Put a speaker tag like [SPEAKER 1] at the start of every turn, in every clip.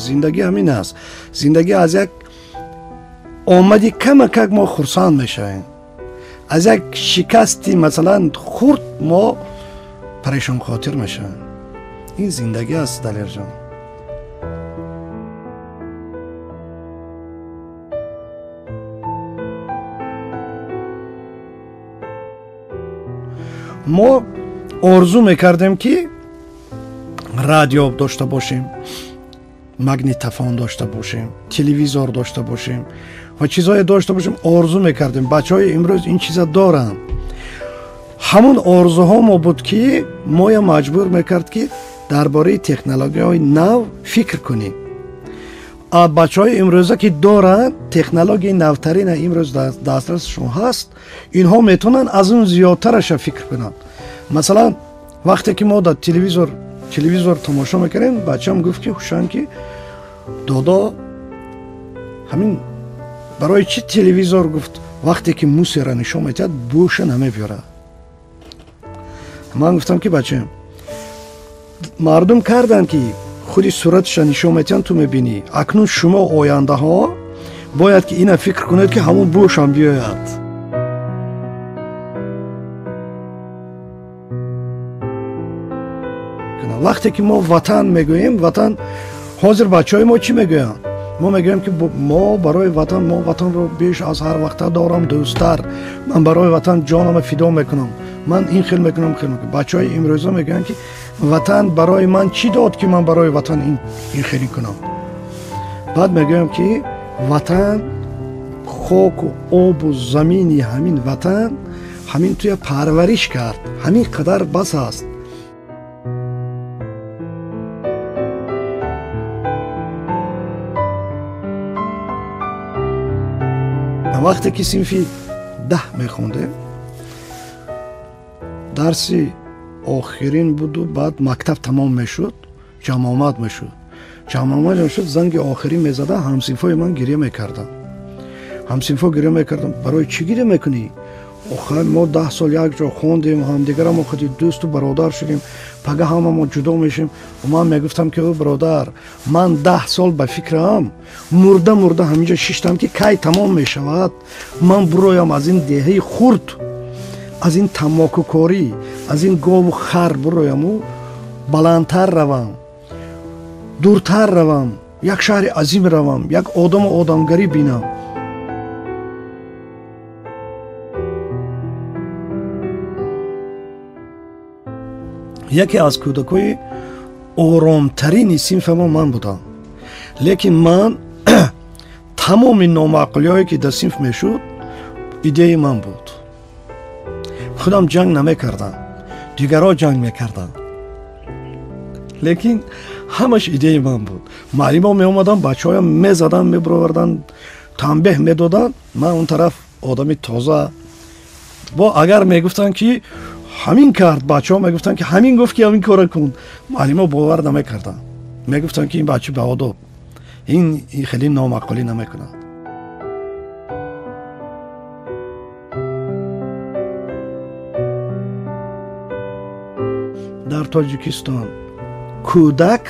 [SPEAKER 1] زندگی همین است. زندگی از یک آمدی کمک ما خرسند میشویم، از یک شکستی مثلا خورد ما پریشان خاطر میشویم. این زندگی است دلیر جان. ما آرزو میکردیم که رادیو داشته باشیم، مگنیتوفون داشته باشیم، تلویزیون داشته باشیم و چیزهای داشته باشیم. آرزو میکردیم. بچهای امروز این چیزا دارن. همون آرزوها ما بود که ما مجبور میکرد که درباره تکنولوژی های نو فکر کنیم. بچهای امروزه که دارن تکنولوژی نوترین امروز دسترسشون هست، اینها میتونن از اون زیادترش فکر کنن. مثلا وقتی که ما در تلویزیون تماشا میکردیم، بچه‌م گفت که خوشان که دادا همین برای چی تلویزیون گفت وقتی که موسیقی را نشون میدهد بوش نمیبره. من گفتم که بچه‌م مردم کردن که خودی صورتش نشون میدن تو میبینی. اکنون شما آینده ها باید که اینا فکر کنید که همون بوش هم بیاید. وقتی که ما وطن میگوییم، وطن حاضر بچهای ما چی میگوین؟ ما میگویم که ما برای وطن، ما وطن رو بیش از هر وقت دارم دوستتر، من برای وطن جانم فدا میکنم، من این خیلی میکنم. بچهای امروزه میگن که وطن برای من چی داد که من برای وطن این خیلی کنم. بعد میگویم که وطن خاک و آب و زمینی همین وطن همین توی پرورش کرد، همین قدر بس است. وقتی که صنفی 10 میخونده، درسی آخرین بود و بعد مکتب تمام میشد، جمع آمد میشد، زنگ آخری میزده، همصنفای من گریه میکردن. برای چی گریه میکنی؟ آخر ما 10 سال یک جا خوندیم، همدیگر ما خودی دوست و برادر شدیم، پگه همه ما جدا میشیم. و من میگفتم که برادر، من 10 سال به فکرم مرده همینجا ششتم که کی تمام میشود. من برایم از این دهه خورد، از این تماکو کاری، از این گاو و خر برایم و بلندتر روم، دورتر روم، یک شهر عظیم روم، یک آدم و آدمگری بینم. یکی از کودکای آرامترین صنف من بودم، لیکن من تمام نامعقولی هایی که در صنف میشد ایده من بود. خودم جنگ نمیکردم، دیگرها جنگ میکردن، لیکن همش ایده من بود. معلم می اومدن، بچه هایم میزدن، میبروردن، تنبیه میدادن، من اون طرف آدمی تازه با اگر میگفتن که همین کرد، بچه ها میگفتن که همین گفت که همین کار کن، معلم ها باور نمیکردن، میگفتن که این بچه به آداب، این خیلی نامعقولی نمیکنه. در تاجیکستان کودک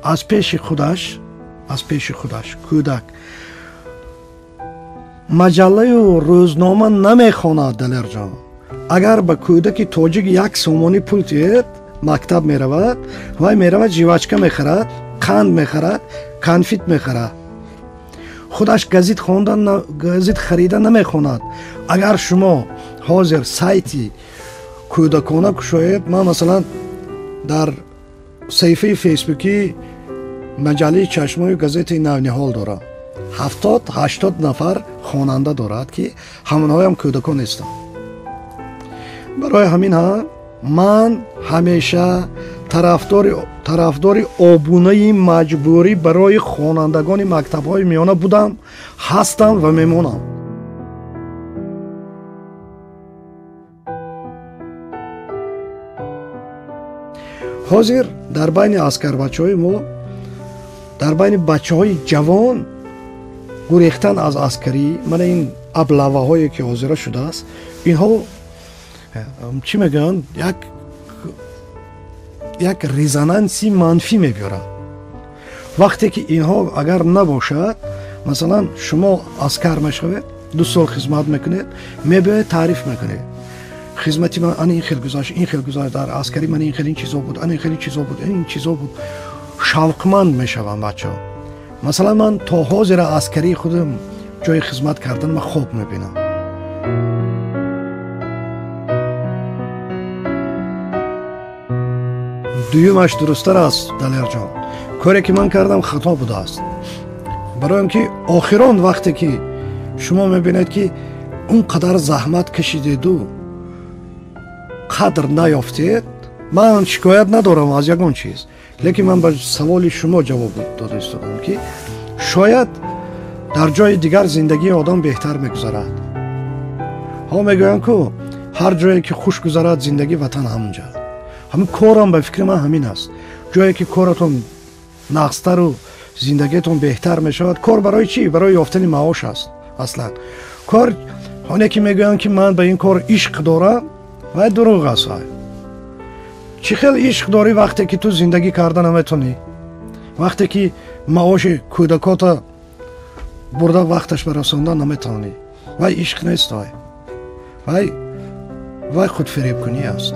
[SPEAKER 1] از پیش خودش کودک مجله و روزنامه نمیخواند. دلیر جان، اگر به کودک تاجیک 1 سومانی پول دهید، مکتب میرود، وای میرود جیوچکه میخرد، قند میخرد، کنفیت میخرد، خودش گزیت خریدن نمیخواند. اگر شما حاضر سایتی کودکانه کشاید، من مثلا در صفحه فیسبوکی مجله چشمای گزیت نونیحال دارم، 70-80 نفر خواننده دارد که همونها هم کودکان هستند. برای همین ها من همیشه طرفدار آبونه مجبوری برای خوانندگان مکتب‌های میانه بودم، هستم و میمونم. حاضر در بین عسکر بچه‌های ما، در بین بچه‌های جوان گریختن از عسکری، من این ابلوه هایی که حاضر شده است، اینها چی میگن، یک ریزونانسی منفی میبیاره. вақте ки инҳо агар набошад, масалан шумо аскар мешавед, 2 сол хизмат мекунед, мебояд таъриф мекунед. خدمتی من این خیلی گذاشت، این خیلی گذاشت در عسکری من این خیلی چیزا بود، این خیلی چیزا بود، این چیزا بود. شوقمند میشوم بچه‌ها. مثلا من تا حاضر عسکری خودم جای خدمت کردن من خوب میبینم. دویمش درست‌تر است دلیر جان. کاری که من کردم خطا بوده است. برای اینکه آخران وقتی که شما میبینید که اون قدر زحمت کشیدید و قدر نیافتید، من شکایت ندارم از یگان چیز، لیکن من به سوال شما جواب داده استادم که شاید در جای دیگر زندگی آدم بهتر میگذرد. ها میگویند که هر جایی که خوش گذرد زندگی وطن همونجا. همین کارم به فکر من همین است. جایی که کارتون نقصتر و زندگیتون بهتر میشود، کار برای چی؟ برای یافتن معاش است. اصلا کار هانی که میگویند که من به این کار عشق دارم، و دروغ است. چی خیلی عشق داری وقتی که تو زندگی کردن نمیتونی، وقتی که معاش کودکات برده وقتش برساندن نمیتونی، و عشق نیست. و خود فریب کنی است.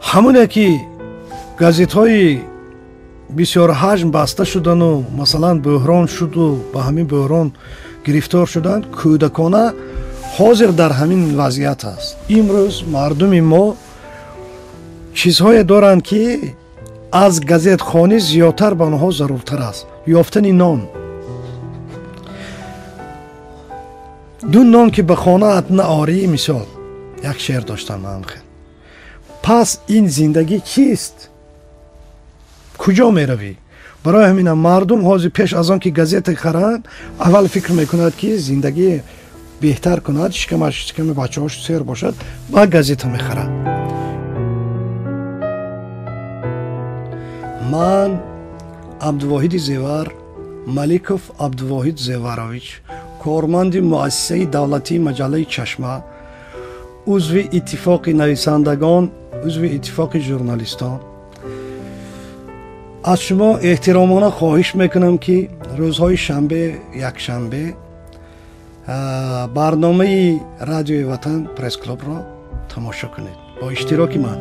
[SPEAKER 1] همونه که گازیت های بسیار حجم بسته شدن و مثلا بحران شد و به همین بحران گرفتار شدن، کودکانه حاضر در همین وضعیت است. امروز مردم ما چیزهای دارند که از گازیت خانی زیادتر به آنها ضرورتر است. یافتن نان، دو نان که به خانه ات نآری، مثال یک شعر داشتم من خیلی. پس این زندگی چیست؟ کجا می روی؟ برای همین مردم حاضر پیش از آن که گازیت خرند، اول فکر میکند که زندگی بهتر کند، شکم بچه هاش سیر باشد، با گازیت میخرد. من عبدالواحد زیور، ملیکوف عبدالواحد زیورویچ، کارمند مؤسسه دولتی مجله چشمه، عضو اتفاق نویسندگان، عضو اتفاق ژورنالیستان، از شما احترامانه خواهش میکنم که روزهای شنبه، یک شنبه برنامه رادیوی وطن پرس کلاب را تماشا کنید با اشتراک من.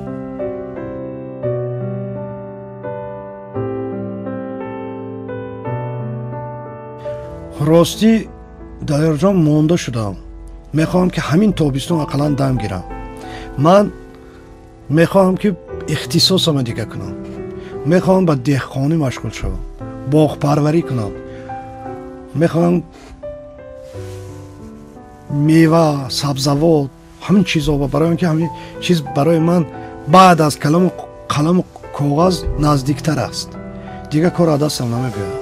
[SPEAKER 1] راستی دلیر جان مانده شدم. میخواهم که همین تابستون اقلا دم گیرم. من میخواهم که اختصاصم دیگه کنم. میخواهم به دهقانی مشغول شوم، باغ پروری کنم. میخواهم میوه، سبزوات، همین چیزا، و برای اینکه همین چیز برای من بعد از قلم و کاغذ نزدیکتر است. دیگه کار از دستم نمیاد.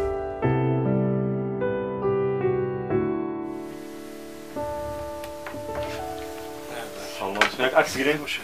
[SPEAKER 2] عکس گیریم باشه.